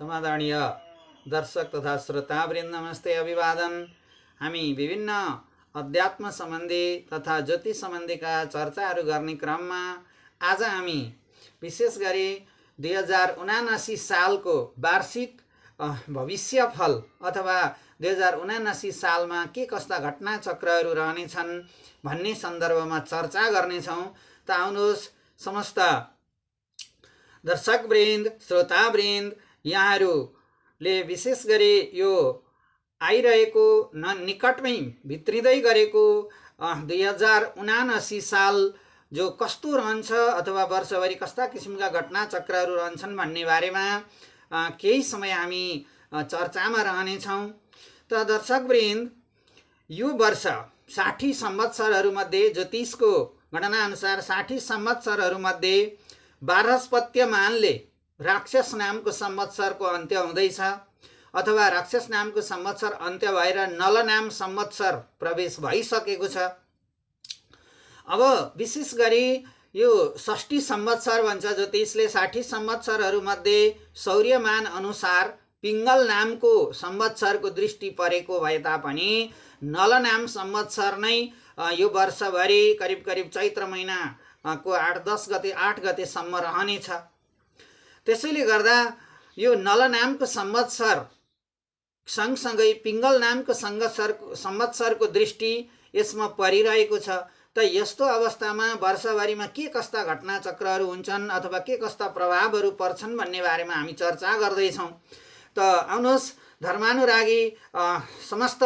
समादरणीय दर्शक तथा श्रोतावृन्द नमस्ते अभिवादन। हामी विभिन्न अध्यात्म सम्बन्धी तथा ज्योतिष सम्बन्धीका चर्चाहरू गर्ने क्रममा आज हामी विशेष गरी 2079 सालको वार्षिक भविष्यफल अथवा 2079 सालमा के कस्ता घटना चक्रहरू रहनेछन् भन्ने सन्दर्भमा चर्चा गर्नेछौँ। त आउनुहोस् समस्त दर्शकवृन्द श्रोतावृन्द यहाँहरूले विशेष गरी यो आइरहेको निकटमै भित्रिँदै गरेको 2079 साल जो कस्तो रहन्छ अथवा वर्षभरि कस्ता किसिमका घटना चक्रहरू रहन्छन् भन्ने बारेमा केही समय हामी चर्चामा रहनेछौँ। त दर्शकवृन्द यो वर्ष 60 संवत्सरहरूमध्ये ज्योतिषको गणना अनुसार 60 संवत्सरहरूमध्ये बारहस्पत्यमानले राक्षस नामको संवत्सरको अन्त्य हुँदैछ अथवा राक्षस नामको संवत्सर अन्त्य भएर नल नाम संवत्सर प्रवेश भइसकेको छ। अब विशेष गरी यो 60 संवत्सर भन्छ ज्योतिषले। 60 संवत्सरहरूमध्ये सौर्यमान अनुसार पिङ्गल नामको संवत्सरको दृष्टि परेको भए तापनि नल नाम संवत्सर नै यो वर्षभरि करिब करिब चैत्र महिनाको 8 गतेसम्म रहनेछ। त्यसैले गर्दा यो नल नामको संवत्सर सँगसँगै पिङ्गल नामको संवत्सरको दृष्टि यसमा परिरहेको छ। त यस्तो अवस्थामा वर्षभरिमा के कस्ता घटना चक्रहरू हुन्छन् अथवा के कस्ता प्रभावहरू पर्छन् भन्ने बारेमा हामी चर्चा गर्दैछौँ। त आउनुहोस् धर्मानुरागी समस्त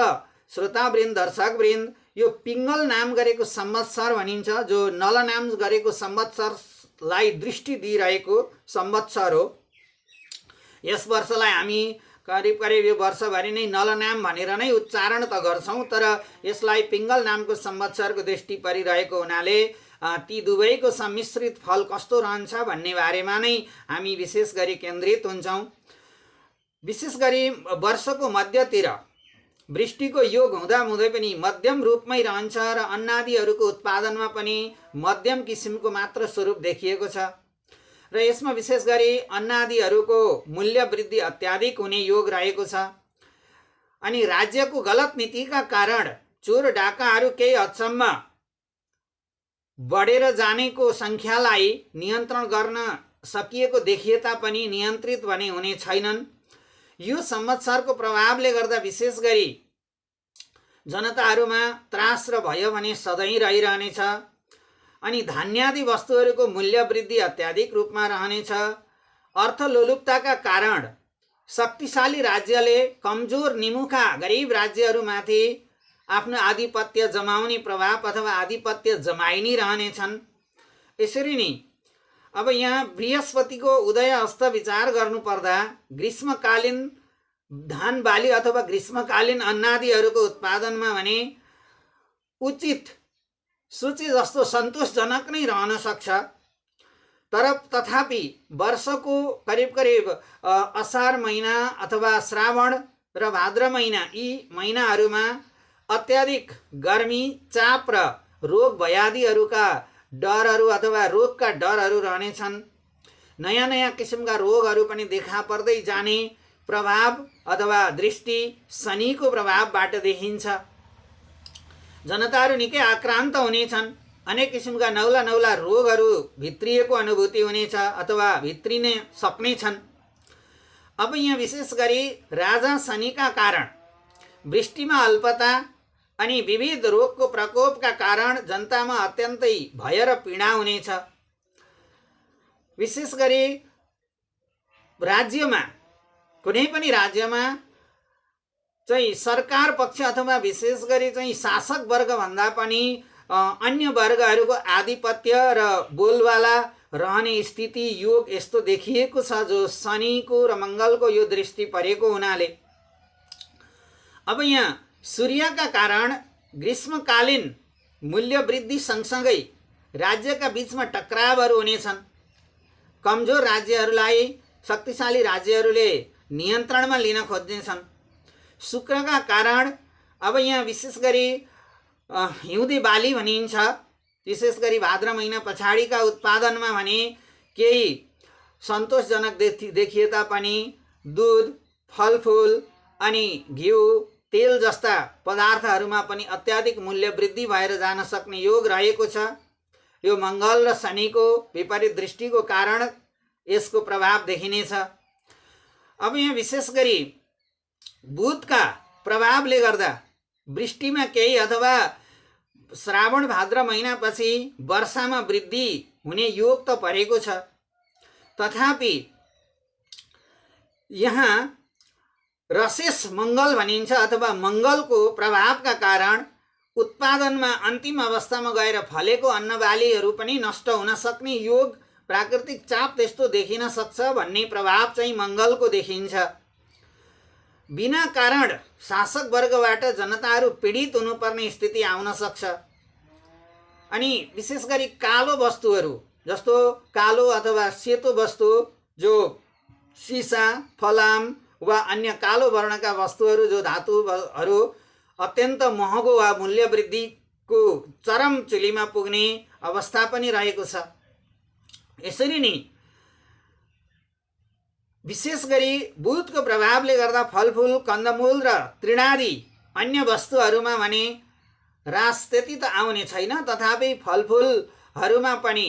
श्रोतावृन्द दर्शकवृन्द, यो पिङ्गल नाम गरेको संवत्सर भनिन्छ, जो नल नाम गरेको संवत्सरलाई दृष्टि दिइरहेको संवत्सर हो। यस वर्षलाई हामी करिब करिब यो वर्षभरि नै नल नाम भनेर नै उच्चारण त गर्छौँ, तर यसलाई पिङ्गल नामको संवत्सरको दृष्टि परिरहेको हुनाले ती दुवैको सम्मिश्रित फल कस्तो रहन्छ भन्ने बारेमा नै हामी विशेष गरी केन्द्रित हुन्छौँ। विशेष गरी वर्षको मध्यतिर वृष्टिको योग हुँदाहुँदै पनि मध्यम रूपमै रहन्छ र अन्नादिहरूको उत्पादनमा पनि मध्यम किसिमको मात्र स्वरूप देखिएको छ र यसमा विशेष गरी अन्नादिहरूको मूल्य वृद्धि अत्याधिक हुने योग रहेको छ। अनि राज्यको गलत नीतिका कारण चोर डाकाहरू केही हदसम्म बढेर जानेको सङ्ख्यालाई नियन्त्रण गर्न सकिएको देखिए तापनि नियन्त्रित भने हुने छैनन्। यो संवत्सरको प्रभावले गर्दा विशेष गरी जनताहरूमा त्रास र भय भने सधैँ रहिरहनेछ। अनि धान्यादि वस्तुहरूको मूल्य वृद्धि अत्याधिक रूपमा रहनेछ। अर्थलोलुपताका कारण शक्तिशाली राज्यले कमजोर निमुखा गरिब राज्यहरूमाथि आफ्नो आधिपत्य जमाउने प्रभाव अथवा आधिपत्य जमाइनी रहनेछन्। यसरी नै अब यहाँ बृहस्पतिको उदय अस्त विचार गर्नुपर्दा ग्रीष्मकालीन धान बाली अथवा ग्रीष्मकालीन अन्नादिहरूको उत्पादनमा भने उचित सूची जस्तो सन्तोषजनक नै रहन सक्छ। तर तथापि वर्षको करिब करिब असार महिना अथवा श्रावण र भाद्र महिना, यी महिनाहरूमा अत्याधिक गर्मी, चाप र रोग भयादिहरूका डरहरू अथवा रोगका डरहरू रहनेछन्। नयाँ नयाँ किसिमका रोगहरू पनि देखा पर्दै जाने प्रभाव अथवा दृष्टि शनिको प्रभावबाट देखिन्छ। जनताहरू निकै आक्रान्त हुनेछन्। अनेक किसिमका नौला नौला रोगहरू भित्रिएको अनुभूति हुनेछ अथवा भित्रिन सक्नेछन्। अब यहाँ विशेष गरी राजा शनिका कारण वृष्टिमा अल्पता अनि विविध रोगको प्रकोपका कारण जनतामा अत्यन्तै भय र पीडा हुनेछ। विशेष गरी राज्यमा, कुनै पनि राज्यमा चाहिँ सरकार पक्ष अथवा विशेष गरी चाहिँ शासक वर्गभन्दा पनि अन्य वर्गहरूको आधिपत्य र बोलवाला रहने स्थिति योग यस्तो देखिएको छ, जो शनिको र मङ्गलको यो दृष्टि परेको हुनाले। अब यहाँ सूर्यका कारण ग्रीष्मकालीन मूल्य वृद्धि सँगसँगै राज्यका बीचमा टक्रावहरू हुनेछन्। कमजोर राज्यहरूलाई शक्तिशाली राज्यहरूले नियन्त्रणमा लिन खोज्नेछन्। शुक्रका कारण अब यहाँ विशेष गरी हिउँदे बाली भनिन्छ, विशेष गरी भाद्र महिना पछाडिका उत्पादनमा भने केही सन्तोषजनक देखिए तापनि दूध, फलफुल अनि घिउ, तेल जस्ता पदार्थहरूमा पनि अत्याधिक मूल्य वृद्धि भएर जान सक्ने योग रहेको छ। यो मङ्गल र शनिको विपरीत दृष्टिको कारण यसको प्रभाव देखिनेछ। अब यहाँ विशेष गरी बुधका प्रभावले गर्दा वृष्टिमा केही अथवा श्रावण भाद्र महिनापछि वर्षामा वृद्धि हुने योग त परेको छ। तथापि यहाँ रसेस मङ्गल भनिन्छ अथवा मङ्गलको प्रभावका कारण उत्पादनमा अन्तिम अवस्थामा गएर फलेको अन्नबालीहरू पनि नष्ट हुन सक्ने योग, प्राकृतिक चाप त्यस्तो देखिन सक्छ भन्ने प्रभाव चाहिँ मङ्गलको देखिन्छ। बिना कारण शासक वर्गबाट जनताहरू पीडित हुनुपर्ने स्थिति आउन सक्छ। अनि विशेष गरी कालो वस्तुहरू जस्तो कालो अथवा सेतो वस्तु जो सिसा, फलाम वा अन्य कालो वर्णका वस्तुहरू जो धातुहरू अत्यन्त महँगो वा मूल्य वृद्धिको चरम चुलीमा पुग्ने अवस्था पनि रहेको छ। यसरी नै विशेष गरी बुधको प्रभावले गर्दा फलफुल, कन्दमूल र तृणादि अन्य वस्तुहरूमा भने ह्रास त्यति त आउने छैन, तथापि फलफुलहरूमा पनि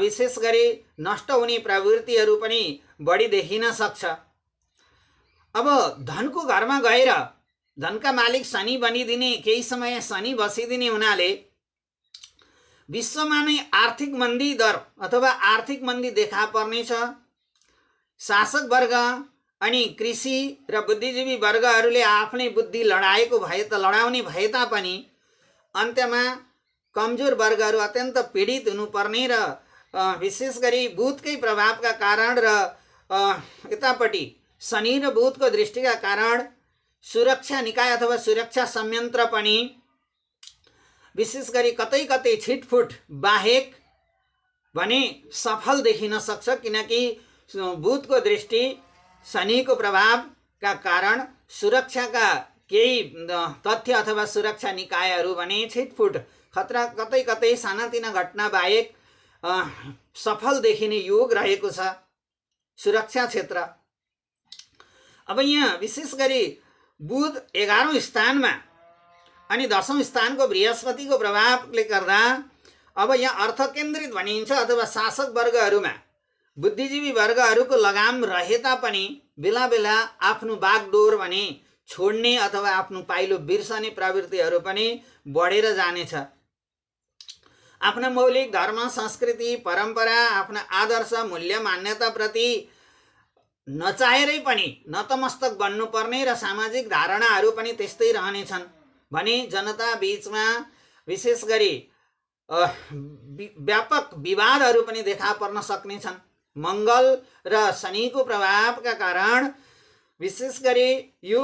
विशेष गरी नष्ट हुने प्रवृत्तिहरू पनि बढी देखिन सक्छ। अब धनको घरमा गएर धनका मालिक शनि बनिदिने, केही समय शनि बसिदिने हुनाले विश्वमा नै आर्थिक मन्दी दर अथवा आर्थिक मन्दी देखा पर्नेछ। शासक वर्ग अनि कृषि र बुद्धिजीवी वर्गहरूले आफ्नै बुद्धि लडाउने भए तापनि अन्त्यमा कमजोर वर्गहरू अत्यन्त पीडित हुनुपर्ने र विशेष गरी बुधकै प्रभावका कारण र यतापट्टि शनि र बुधको दृष्टिका कारण सुरक्षा निकाय अथवा सुरक्षा संयन्त्र पनि विशेष गरी कतै कतै छिटफुट बाहेक भने सफल देखिन सक्छ, किनकि बुधको दृष्टि शनिको प्रभावका कारण सुरक्षाका केही तथ्य अथवा सुरक्षा निकायहरू भने छिटफुट खतरा कतै कतै सानातिना घटना बाहेक सफल देखिने योग रहेको छ सुरक्षा क्षेत्र। अब यहाँ विशेष गरी बुध 11औं स्थानमा अनि 10औं स्थानको बृहस्पतिको प्रभावले गर्दा अब यहाँ अर्थ केन्द्रित भनिन्छ अथवा शासक वर्गहरूमा बुद्धिजीवी वर्गहरूको लगाम रहे तापनि बेला बेला आफ्नो बागडोर भने छोड्ने अथवा आफ्नो पाइलो बिर्सने प्रवृत्तिहरू पनि बढेर जानेछ। आफ्ना मौलिक धर्म, संस्कृति, परम्परा, आफ्ना आदर्श, मूल्य, मान्यताप्रति नचाहेरै पनि नतमस्तक बन्नुपर्ने र सामाजिक धारणाहरू पनि त्यस्तै रहनेछन् भने जनता बीचमा विशेष गरी व्यापक विवादहरू पनि देखा पर्न सक्नेछन्। मङ्गल र शनिको प्रभावका कारण विशेष गरी यो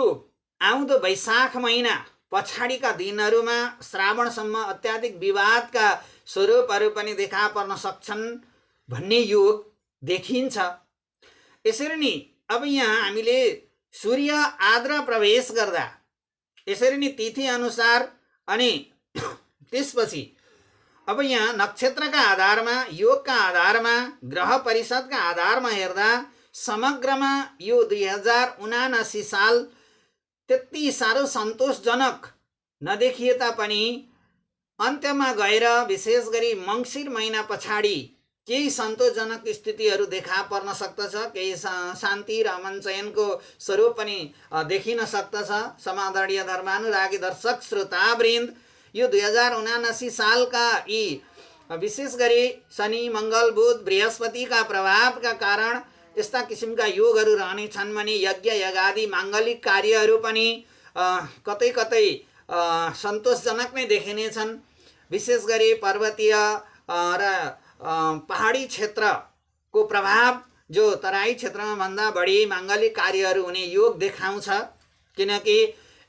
आउँदो वैशाख महिना पछाडिका दिनहरूमा श्रावणसम्म अत्याधिक विवादका स्वरूपहरू पनि देखा पर्न सक्छन् भन्ने योग देखिन्छ। यसरी नै अब यहाँ हामीले सूर्य आद्रा प्रवेश गर्दा यसरी नै तिथि अनुसार अनि त्यसपछि अब यहाँ नक्षत्रका आधारमा, योगका आधारमा, ग्रह परिषदका आधारमा हेर्दा समग्रमा यो 2079 साल त्यति साह्रो सन्तोषजनक नदेखिए तापनि अन्त्यमा गएर विशेष गरी मङ्सिर महिना पछाडि केही सन्तोषजनक स्थितिहरू देखा पर्न सक्दछ, केही शान्ति र अमनचयनको स्वरूप पनि देखिन सक्दछ। समादरणीय धर्मानुरागी दर्शक श्रोतावृन्द, यो 2079 सालका यी विशेष गरी शनि, मङ्गल, बुध, बृहस्पतिका प्रभावका कारण यस्ता किसिमका योगहरू रहनेछन् भने यज्ञ यागादि माङ्गलिक कार्यहरू पनि कतै कतै सन्तोषजनक नै देखिनेछन्। विशेष गरी पर्वतीय र पहाडी क्षेत्रको प्रभाव जो तराई क्षेत्रमा भन्दा बढी माङ्गलिक कार्यहरू हुने योग देखाउँछ, किनकि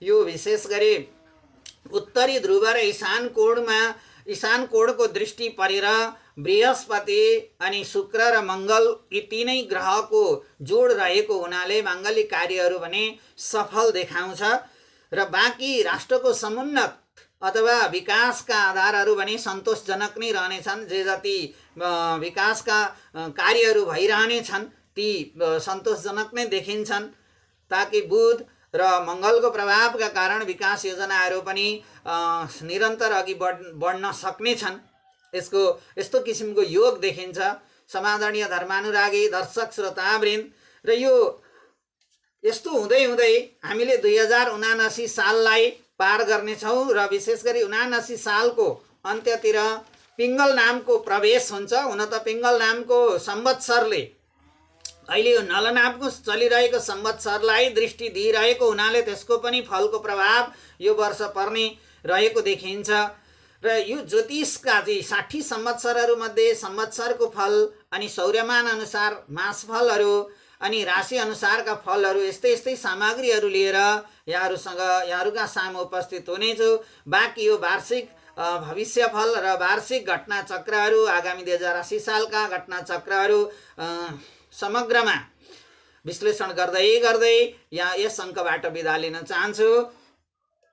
यो विशेष गरी उत्तरी ध्रुव र ईशान कोणको दृष्टि परेर बृहस्पति अनि शुक्र र मङ्गल यी तीनै ग्रहको जोड रहेको हुनाले माङ्गलिक कार्यहरू भने सफल देखाउँछ र बाँकी राष्ट्रको समुन्नत अथवा विकासका आधारहरू भने सन्तोषजनक नै रहनेछन्। जे जति विकासका कार्यहरू भइरहनेछन् ती सन्तोषजनक नै देखिन्छन्, ताकि बुध र मङ्गलको प्रभावका कारण विकास योजनाहरू पनि निरन्तर अघि बढ्न सक्नेछन्। यस्तो किसिमको योग देखिन्छ। समादरणीय धर्मानुरागी दर्शक श्रोतावृन्द, र यो यस्तो हुँदै हुँदै हामीले 2079 साललाई पार गर्नेछौँ र विशेष गरी 79 सालको अन्त्यतिर पिङ्गल नामको प्रवेश हुन्छ। हुन त पिङ्गल नामको संवत्सरले अहिले यो नल नामको चलिरहेको संवत्सरलाई दृष्टि दिइरहेको हुनाले त्यसको पनि फलको प्रभाव यो वर्ष पर्ने रहेको देखिन्छ। र यो ज्योतिषका चाहिँ 60 संवत्सरहरूमध्ये संवत्सरको फल अनि सौर्यमान अनुसार मासफलहरू अनि राशि अनुसारका फलहरू यस्तै सामग्रीहरू लिएर यहाँहरूका सामु उपस्थित हुनेछु। बाँकी यो वार्षिक भविष्यफल र वार्षिक घटना चक्रहरू, आगामी 2080 सालका घटना चक्रहरू समग्रमा विश्लेषण गर्दै यहाँ यस अङ्कबाट बिदा लिन चाहन्छु।